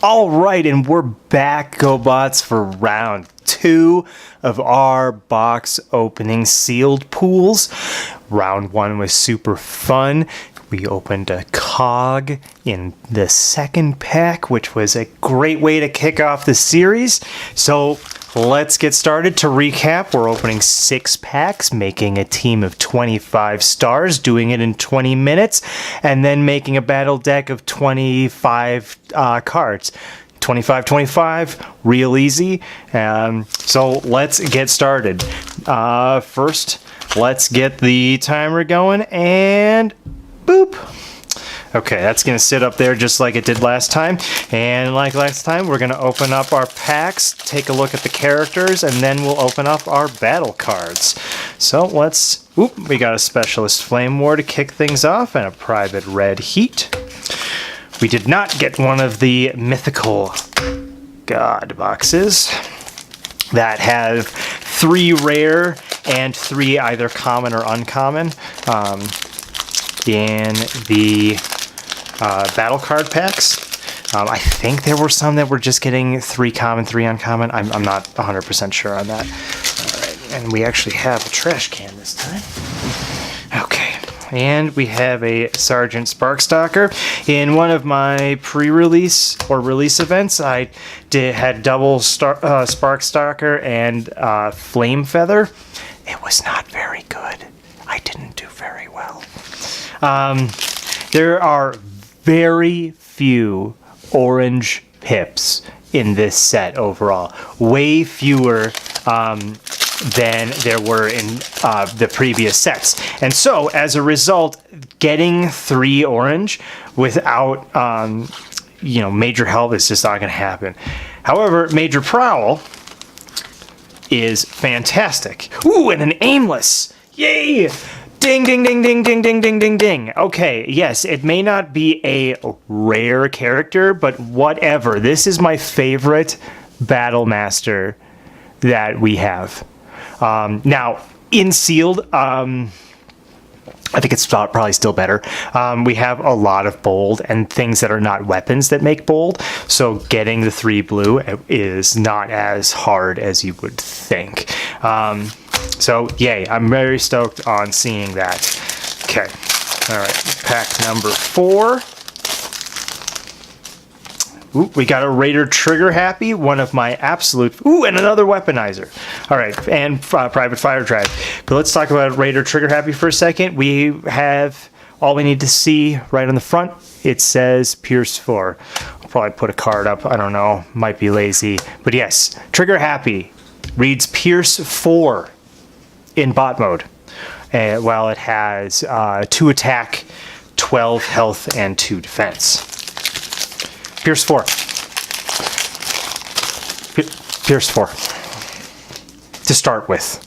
All right, and we're back, GoBots, for round 2 of our box opening sealed pools. Round 1 was super fun. We opened a Cog in the second pack, which was a great way to kick off the series. So let's get started. To recap, we're opening 6 packs, making a team of 25 stars, doing it in 20 minutes, and then making a battle deck of 25 cards. 25-25, real easy. So let's get started. First, let's get the timer going, and boop. Okay, that's going to sit up there just like it did last time. And like last time, we're going to open up our packs, take a look at the characters, and then we'll open up our battle cards. So let's... Oop, we got a Specialist Flame War to kick things off, and a Private Red Heat. We did not get one of the mythical god boxes that have 3 rare and 3 either common or uncommon in the battle card packs. I think there were some that were just getting 3 common, 3 uncommon. I'm not 100% sure on that. All right, and we actually have a trash can this time. Okay. And we have a Sergeant Sparkstalker. In one of my pre-release or release events, I had double Sparkstalker and Flame Feather. It was not very good. I didn't do very well. There are very few orange pips in this set overall. Way fewer than there were in the previous sets. And so, as a result, getting 3 orange without, major help is just not going to happen. However, Major Prowl is fantastic. Ooh, and an Aimless! Yay! Ding, ding, ding, ding, ding, ding, ding, ding, ding. Okay, yes, it may not be a rare character, but whatever. This is my favorite Battle Master that we have. Now, in sealed, I think it's probably still better. We have a lot of bold and things that are not weapons that make bold, so getting the 3 blue is not as hard as you would think. So, yay, I'm very stoked on seeing that. Okay, all right, pack number 4. Ooh, we got a Raider Trigger Happy, one of my absolute... Ooh, and another Weaponizer. All right, and Private Fire Drive. But let's talk about Raider Trigger Happy for a second. We have all we need to see right on the front. It says Pierce 4. I'll probably put a card up. I don't know. Might be lazy. But yes, Trigger Happy reads Pierce 4 in bot mode. While it has 2 attack, 12 health, and 2 defense. Pierce 4. Pierce 4. To start with.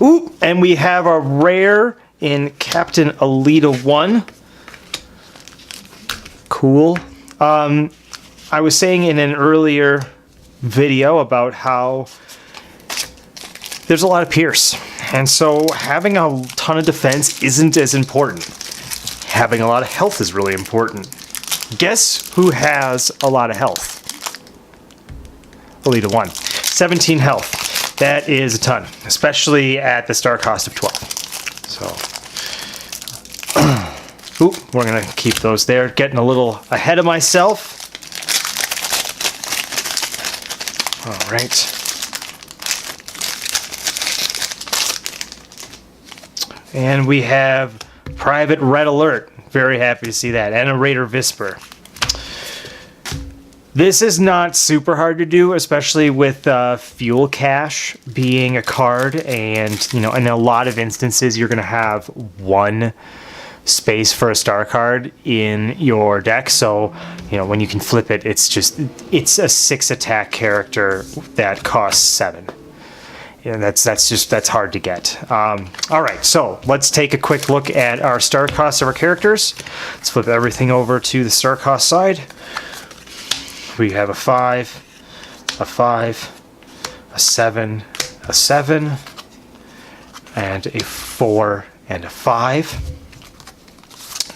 Ooh, and we have a rare in Captain Alita 1. Cool. I was saying in an earlier video about how there's a lot of Pierce. And so having a ton of defense isn't as important. Having a lot of health is really important. Guess who has a lot of health? Alita 1. 17 health. That is a ton, especially at the star cost of 12. So, ooh, we're going to keep those there. Getting a little ahead of myself. All right. And we have Private Red Alert. Very happy to see that. And a Raider Visper. This is not super hard to do, especially with Fuel Cache being a card. And, in a lot of instances, you're going to have 1 space for a star card in your deck. So, when you can flip it, it's a 6 attack character that costs 7. Yeah, that's hard to get. All right, so let's take a quick look at our star costs of our characters. Let's flip everything over to the star cost side. We have a 5, a 5, a 7, a 7, and a 4 and a 5.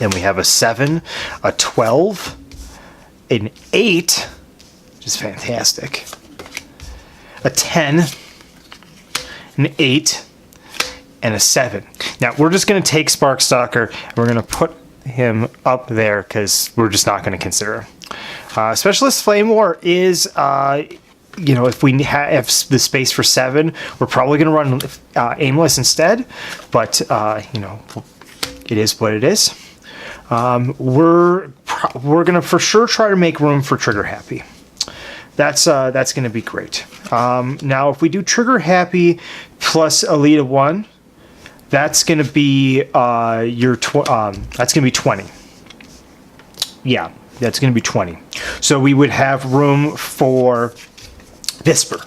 Then we have a 7, a 12, an 8, which is fantastic, a 10, an 8, and a 7. Now, we're just going to take Sparkstalker, and we're going to put him up there because we're just not going to consider him. Specialist Flame War is, if we have the space for 7, we're probably going to run Aimless instead, but, it is what it is. We're going to for sure try to make room for Trigger Happy. That's going to be great. Now, if we do Trigger Happy plus Elite 1, that's going to be that's going to be 20. Yeah, that's going to be 20. So we would have room for Visper.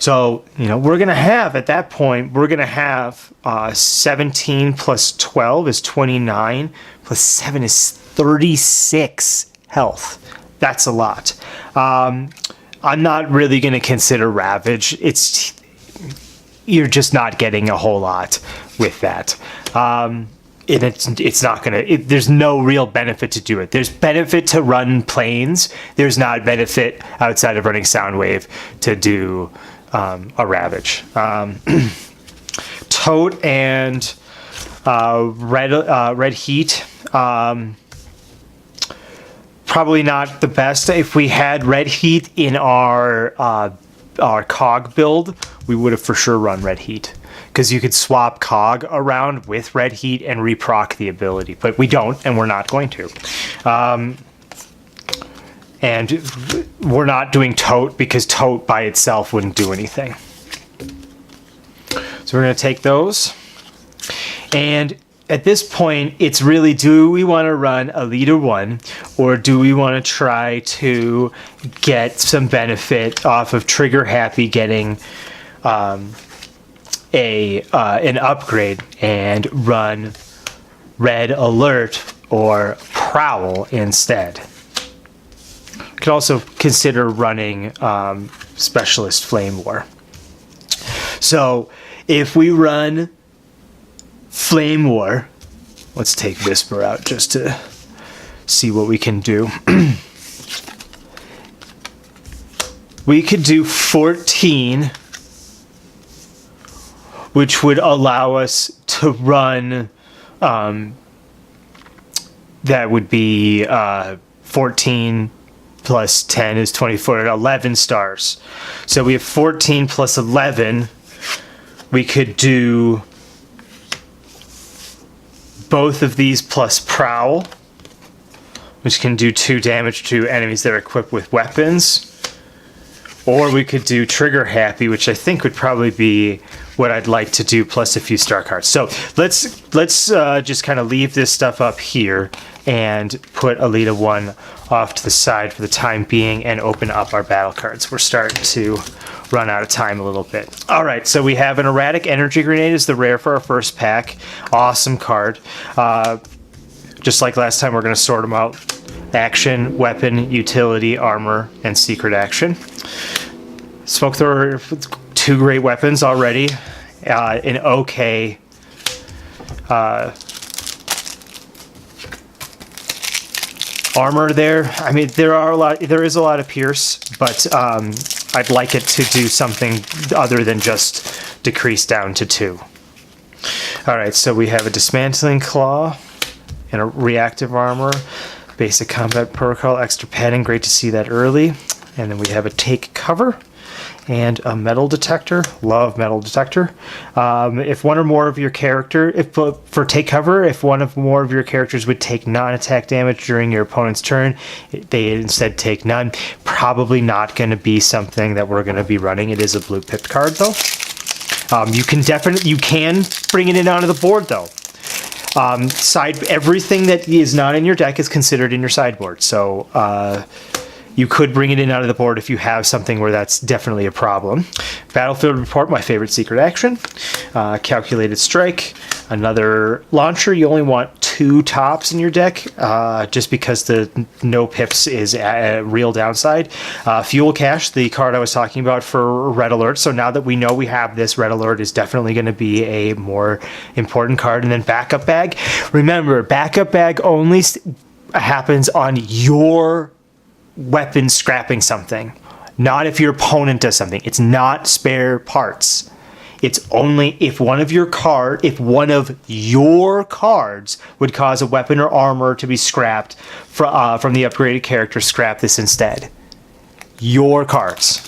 So, we're going to have, at that point, we're going to have 17 plus 12 is 29, plus 7 is 36 health. That's a lot. I'm not really going to consider Ravage. You're just not getting a whole lot with that. It's not going to... There's no real benefit to do it. There's benefit to run planes. There's not benefit outside of running Soundwave to do... a Ravage. Tote and Red Heat. Probably not the best. If we had Red Heat in our Cog build, we would have for sure run Red Heat. Because you could swap Cog around with Red Heat and reproc the ability. But we don't, and we're not going to. And we're not doing Tote because Tote by itself wouldn't do anything. So we're going to take those. And at this point, it's really, do we want to run a Leader 1 or do we want to try to get some benefit off of Trigger Happy getting an upgrade and run Red Alert or Prowl instead? Could also consider running Specialist Flame War. So if we run Flame War, let's take Visper out just to see what we can do. We could do 14, which would allow us to run, that would be 14 plus 10 is 24, 11 stars. So we have 14 plus 11. We could do both of these plus Prowl, which can do 2 damage to enemies that are equipped with weapons. Or we could do Trigger Happy, which I think would probably be what I'd like to do, plus a few star cards. So let's just kind of leave this stuff up here and put Alita 1 off to the side for the time being and open up our battle cards. We're starting to run out of time a little bit. All right, so we have an Erratic Energy Grenade as the rare for our first pack. Awesome card. Just like last time, we're going to sort them out. Action, weapon, utility, armor, and secret action. Smoke Thrower, 2 great weapons already. An okay armor there. I mean, there is a lot of Pierce, but I'd like it to do something other than just decrease down to 2. All right, so we have a Dismantling Claw and a Reactive Armor, Basic Combat Protocol, extra padding. Great to see that early. And then we have a Take Cover and a Metal Detector. Love Metal Detector. If one or more of your for Take Cover, if one or more of your characters would take non-attack damage during your opponent's turn, they instead take none. Probably not going to be something that we're going to be running. It is a blue pipped card though. You can bring it in onto the board though. Everything that is not in your deck is considered in your sideboard. So you could bring it in out of the board if you have something where that's definitely a problem. Battlefield Report, my favorite secret action. Calculated Strike, another launcher. You only want 2 tops in your deck, just because the no pips is a real downside. Fuel Cache, the card I was talking about for Red Alert. So now that we know we have this, Red Alert is definitely going to be a more important card. And then Backup Bag. Remember, Backup Bag only happens on your weapon scrapping something, not if your opponent does something. It's not spare parts. It's only if one of your cards would cause a weapon or armor to be scrapped from the upgraded character. Scrap this instead. Your cards.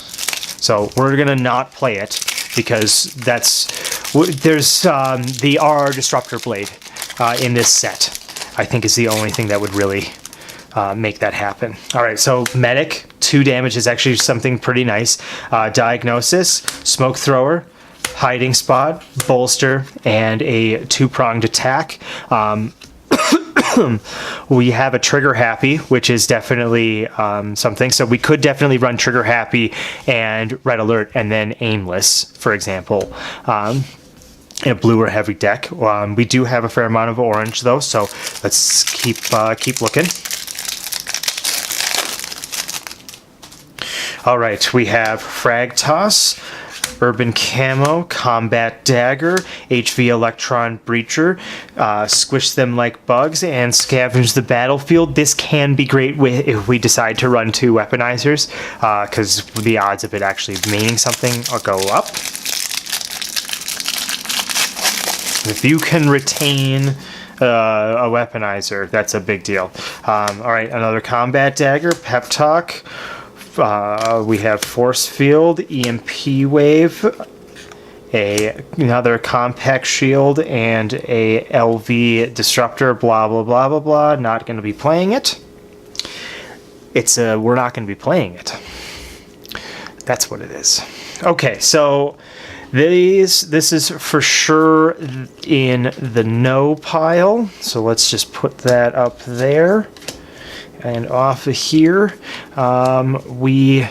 So we're gonna not play it because there's the RR Disruptor Blade in this set. I think is the only thing that would really make that happen. All right, so Medic, 2 damage is actually something pretty nice. Diagnosis, Smoke Thrower, Hiding Spot, Bolster, and a 2-pronged attack. We have a Trigger Happy, which is definitely something. So we could definitely run Trigger Happy and Red Alert and then Aimless, for example, in a blue or heavy deck. We do have a fair amount of orange, though, so let's keep looking. All right, we have Frag Toss, Urban Camo, Combat Dagger, HV Electron Breacher, Squish Them Like Bugs, and Scavenge the Battlefield. This can be great if we decide to run 2 weaponizers, because the odds of it actually meaning something will go up. If you can retain a weaponizer, that's a big deal. All right, another Combat Dagger, Pep Talk. We have Force Field, EMP Wave, another Compact Shield, and a LV Disruptor, blah, blah, blah, blah, blah. Not going to be playing it. We're not going to be playing it. That's what it is. Okay, so this is for sure in the no pile. So let's just put that up there. And off of here, we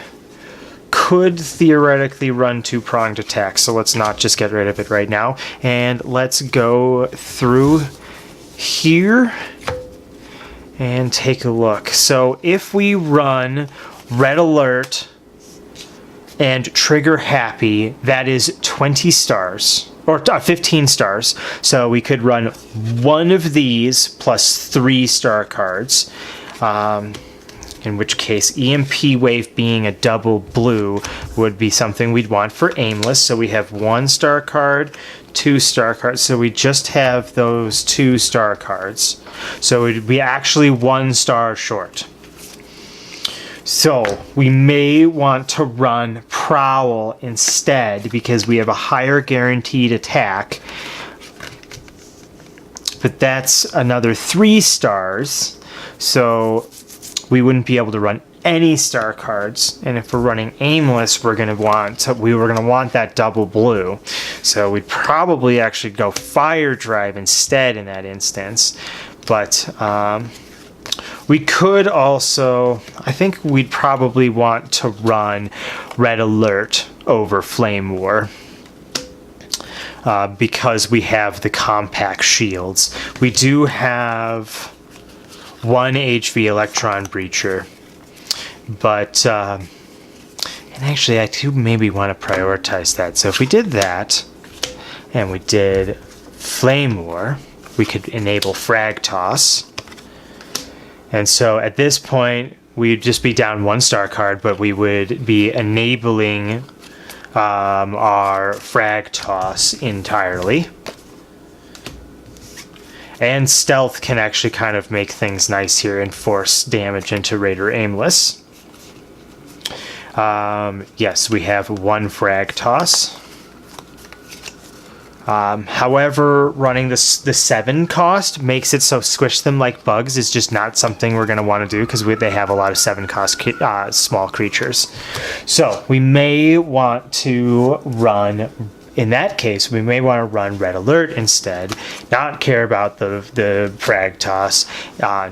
could theoretically run 2-pronged attacks, so let's not just get rid of it right now. And let's go through here and take a look. So if we run Red Alert and Trigger Happy, that is 20 stars. Or 15 stars. So we could run one of these plus 3 star cards. In which case EMP Wave being a double blue would be something we'd want for Aimless. So we have 1-star card, 2-star cards. So we just have those 2-star cards. So it would be actually 1 star short. So we may want to run Prowl instead because we have a higher guaranteed attack. But that's another 3 stars. So we wouldn't be able to run any star cards, and if we're running Aimless, we were gonna want that double blue. So we'd probably actually go Fire Drive instead in that instance. But we could also, I think we'd probably want to run Red Alert over Flame War. Because we have the compact shields. We do have 1 HV Electron Breacher, but and actually I do maybe want to prioritize that. So if we did that and we did Flame War, we could enable Frag Toss, and so at this point we'd just be down 1-star card, but we would be enabling our Frag Toss entirely. And Stealth can actually kind of make things nice here and force damage into Raider Aimless. Yes, we have 1 Frag Toss. However, running the 7 cost makes it so Squish Them Like Bugs is just not something we're going to want to do because they have a lot of 7 cost small creatures. So we may want to run, in that case, we may want to run Red Alert instead, not care about the Frag Toss,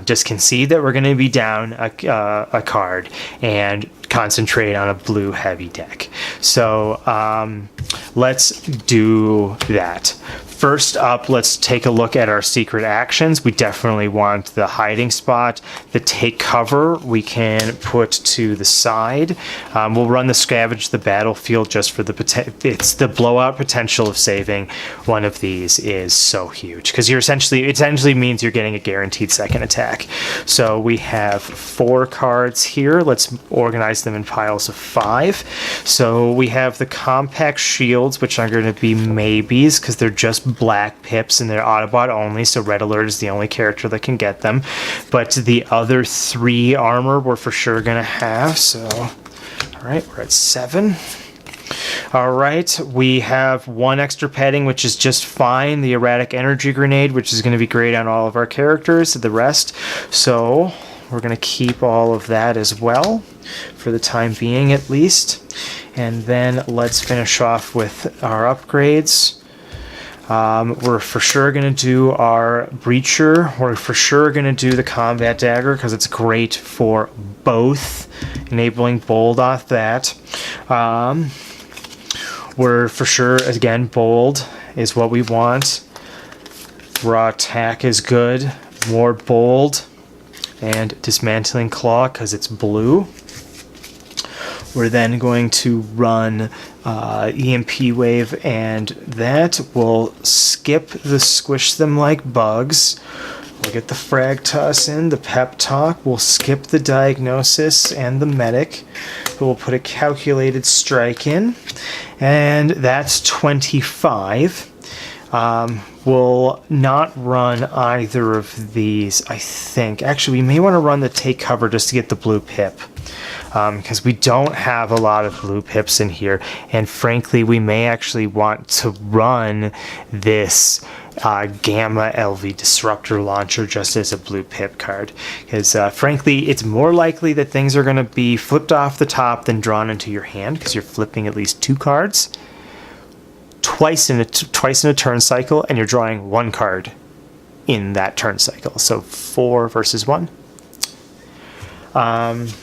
just concede that we're going to be down a card and concentrate on a blue heavy deck. So let's do that. First up, let's take a look at our secret actions. We definitely want the hiding spot. The take cover we can put to the side. We'll run the scavenge the battlefield just for it's the blowout potential of saving one of these is so huge, because it essentially means you're getting a guaranteed second attack. So we have 4 cards here. Let's organize them in piles of 5. So we have the compact shields, which are going to be maybes because they're just black pips and they're Autobot only, so Red Alert is the only character that can get them. But the other 3 armor we're for sure going to have. So, all right, we're at 7. All right, we have 1 extra padding, which is just fine. The erratic energy grenade, which is going to be great on all of our characters, the rest. So we're going to keep all of that as well, for the time being at least. And then let's finish off with our upgrades. We're for sure going to do our Breacher. We're for sure going to do the Combat Dagger because it's great for both, enabling Bold off that. We're for sure, again, Bold is what we want. Raw Attack is good. More Bold. And Dismantling Claw because it's blue. We're then going to run EMP Wave, and that will skip the Squish Them Like Bugs. We'll get the Frag Toss in, the Pep Talk. We'll skip the Diagnosis and the Medic. We'll put a Calculated Strike in, and that's 25. We'll not run either of these, I think. Actually, we may want to run the Take Cover just to get the blue pip. Because we don't have a lot of blue pips in here, and frankly we may actually want to run this Gamma LV Disruptor Launcher just as a blue pip card, because frankly it's more likely that things are going to be flipped off the top than drawn into your hand, because you're flipping at least 2 cards twice in a turn cycle, and you're drawing 1 card in that turn cycle, so 4 versus 1.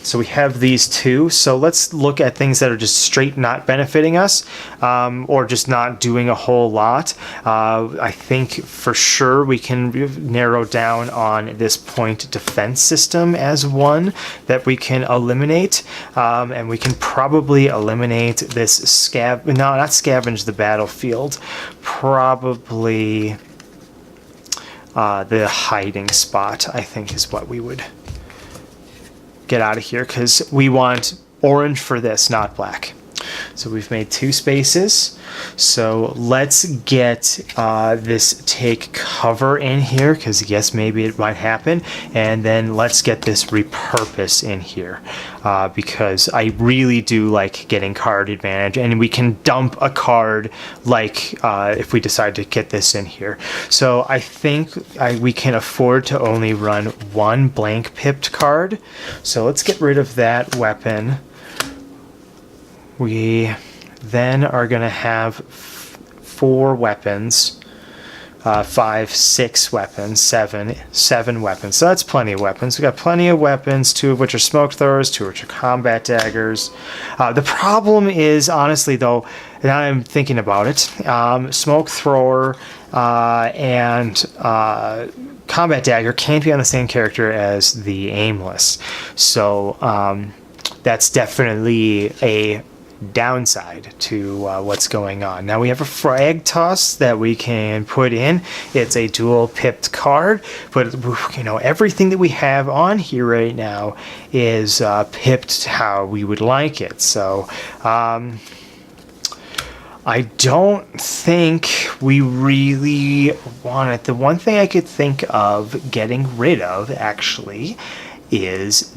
So we have these 2. So let's look at things that are just straight not benefiting us, or just not doing a whole lot. I think for sure we can narrow down on this point defense system as one that we can eliminate, and we can probably eliminate this not scavenge the battlefield, probably the hiding spot, I think, is what we would get out of here, because we want orange for this, not black. So we've made 2 spaces. So let's get this take cover in here, because yes, maybe it might happen. And then let's get this repurpose in here, because I really do like getting card advantage, and we can dump a card like if we decide to get this in here. So I think we can afford to only run 1 blank pipped card. So let's get rid of that weapon. We then are going to have 4 weapons, 5, 6 weapons, 7 weapons. So that's plenty of weapons. We've got plenty of weapons, 2 of which are smoke throwers, 2 of which are combat daggers. The problem is, honestly though, now I'm thinking about it, smoke thrower and combat dagger can't be on the same character as the aimless. So that's definitely a downside to what's going on. Now we have a frag toss that we can put in. It's a dual pipped card, but everything that we have on here right now is pipped how we would like it. So I don't think we really want it. The one thing I could think of getting rid of actually is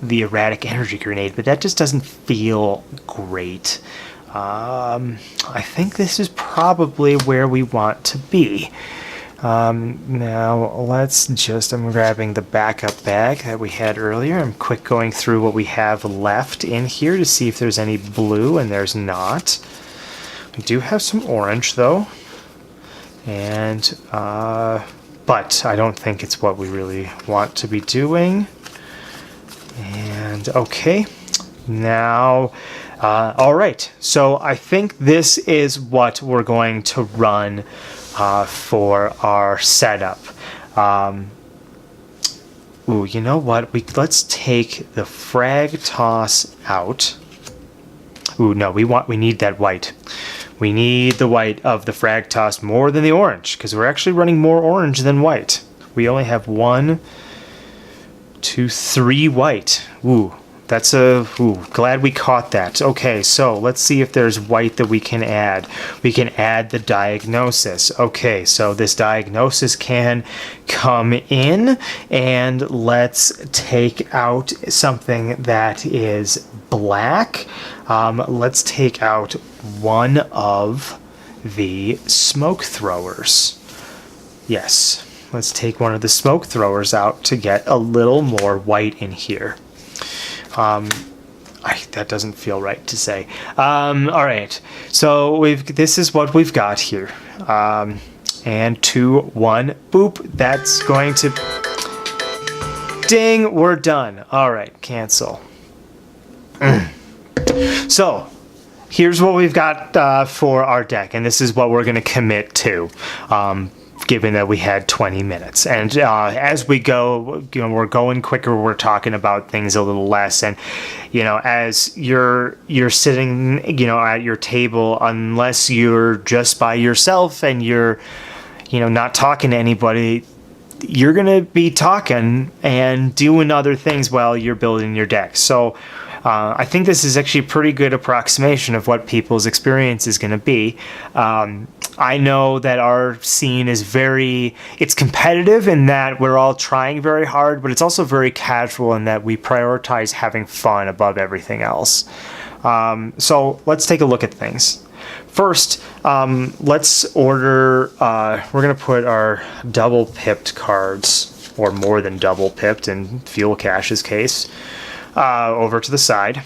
the erratic energy grenade, but that just doesn't feel great. I think this is probably where we want to be. Now I'm grabbing the backup bag that we had earlier. I'm quick going through what we have left in here to see if there's any blue, and there's not. We do have some orange though, and but I don't think it's what we really want to be doing. And okay, now, all right. So I think this is what we're going to run for our setup. Ooh, you know what? Let's take the frag toss out. Ooh, no, we need that white. We need the white of the frag toss more than the orange, because we're actually running more orange than white. We only have 1, 2, 3 white. Ooh, that's glad we caught that. Okay, so let's see if there's white that we can add. We can add the diagnosis. Okay, so this diagnosis can come in, and let's take out something that is black. Let's take out one of the smoke throwers. Yes, let's take one of the smoke throwers out to get a little more white in here. That doesn't feel right to say. All right, so this is what we've got here. And 2, 1, boop. That's going to... Ding, we're done. All right, cancel. So, here's what we've got for our deck, and this is what we're going to commit to, given that we had 20 minutes. And as we go, we're going quicker, we're talking about things a little less, and as you're sitting at your table, unless you're just by yourself and you're not talking to anybody, you're going to be talking and doing other things while you're building your deck. So I think this is actually a pretty good approximation of what people's experience is going to be. I know that our scene is it's competitive in that we're all trying very hard, but it's also very casual in that we prioritize having fun above everything else. So let's take a look at things. First, let's order, we're going to put our double pipped cards, or more than double pipped in Fuel Cash's case, over to the side.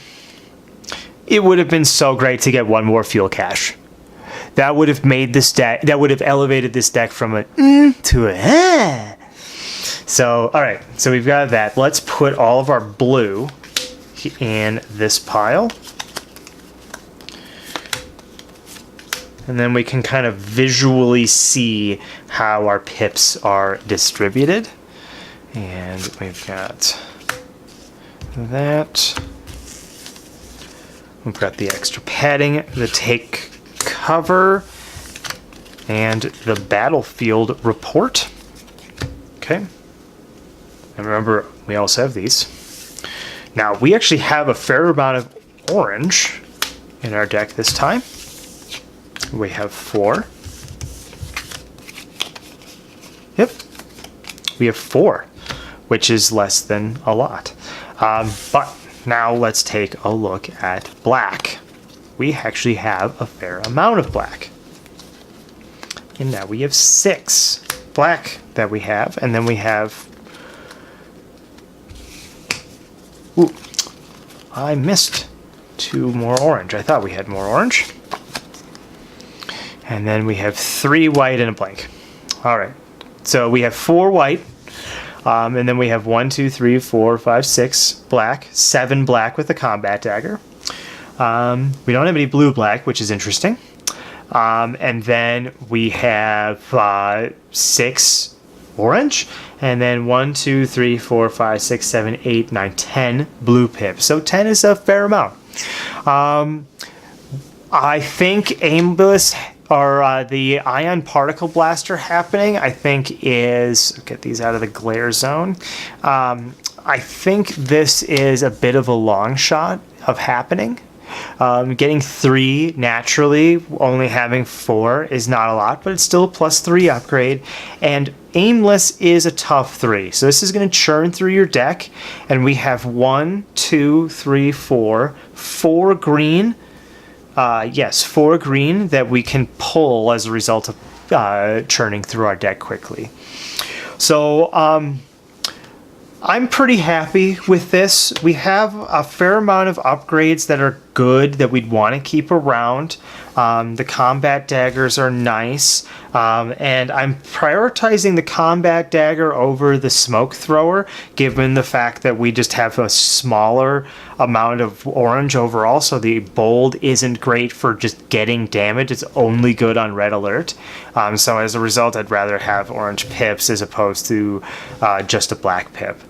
It would have been so great to get one more Fuel Cache. That would have made this deck, that would have elevated this deck from a to a So, alright, so we've got that. Let's put all of our blue in this pile. And then we can kind of visually see how our pips are distributed. And we've got that. We've got the extra padding, the take cover, and the battlefield report. Okay. And remember, we also have these. Now, we actually have a fair amount of orange in our deck this time. We have 4. Yep. We have 4, which is less than a lot. But now let's take a look at black. We actually have a fair amount of black. And now we have 6 black that we have, and then we have... Ooh, I missed 2 more orange. I thought we had more orange. And then we have 3 white and a blank. All right, so we have 4 white, and then we have 1, 2, 3, 4, 5, 6 black, 7 black with a combat dagger. We don't have any blue black, which is interesting. And then we have 6 orange, and then 1, 2, 3, 4, 5, 6, 7, 8, 9, 10 blue pips. So 10 is a fair amount. I think aimless, or the ion particle blaster happening, I think is, get these out of the glare zone. I think this is a bit of a long shot of happening. Getting 3 naturally, only having 4 is not a lot, but it's still a +3 upgrade. And aimless is a tough 3. So this is going to churn through your deck, and we have 1, 2, 3, 4 green. Yes, 4 green that we can pull as a result of churning through our deck quickly. So I'm pretty happy with this. We have a fair amount of upgrades that are good that we'd want to keep around. The combat daggers are nice, and I'm prioritizing the combat dagger over the smoke thrower, given the fact that we just have a smaller amount of orange overall, so the bold isn't great for just getting damage. It's only good on red alert. So as a result, I'd rather have orange pips as opposed to just a black pip.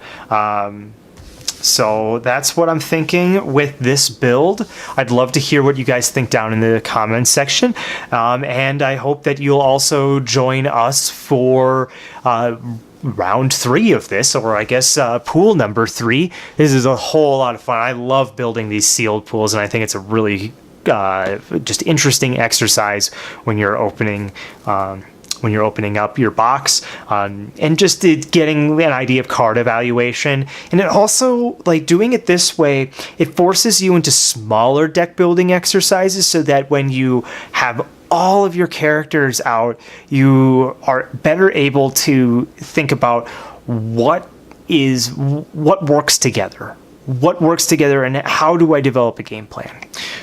So that's what I'm thinking with this build. I'd love to hear what you guys think down in the comments section. And I hope that you'll also join us for round 3 of this, or I guess pool number 3. This is a whole lot of fun. I love building these sealed pools, and I think it's a really just interesting exercise when you're opening up your box, and just getting an idea of card evaluation. And it also, like, doing it this way, it forces you into smaller deck building exercises, so that when you have all of your characters out, you are better able to think about what works together. What works together, and how do I develop a game plan?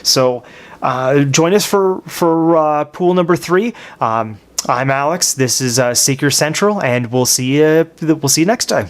So join us for pool number 3. I'm Alex. This is Seeker Central, and we'll see you next time.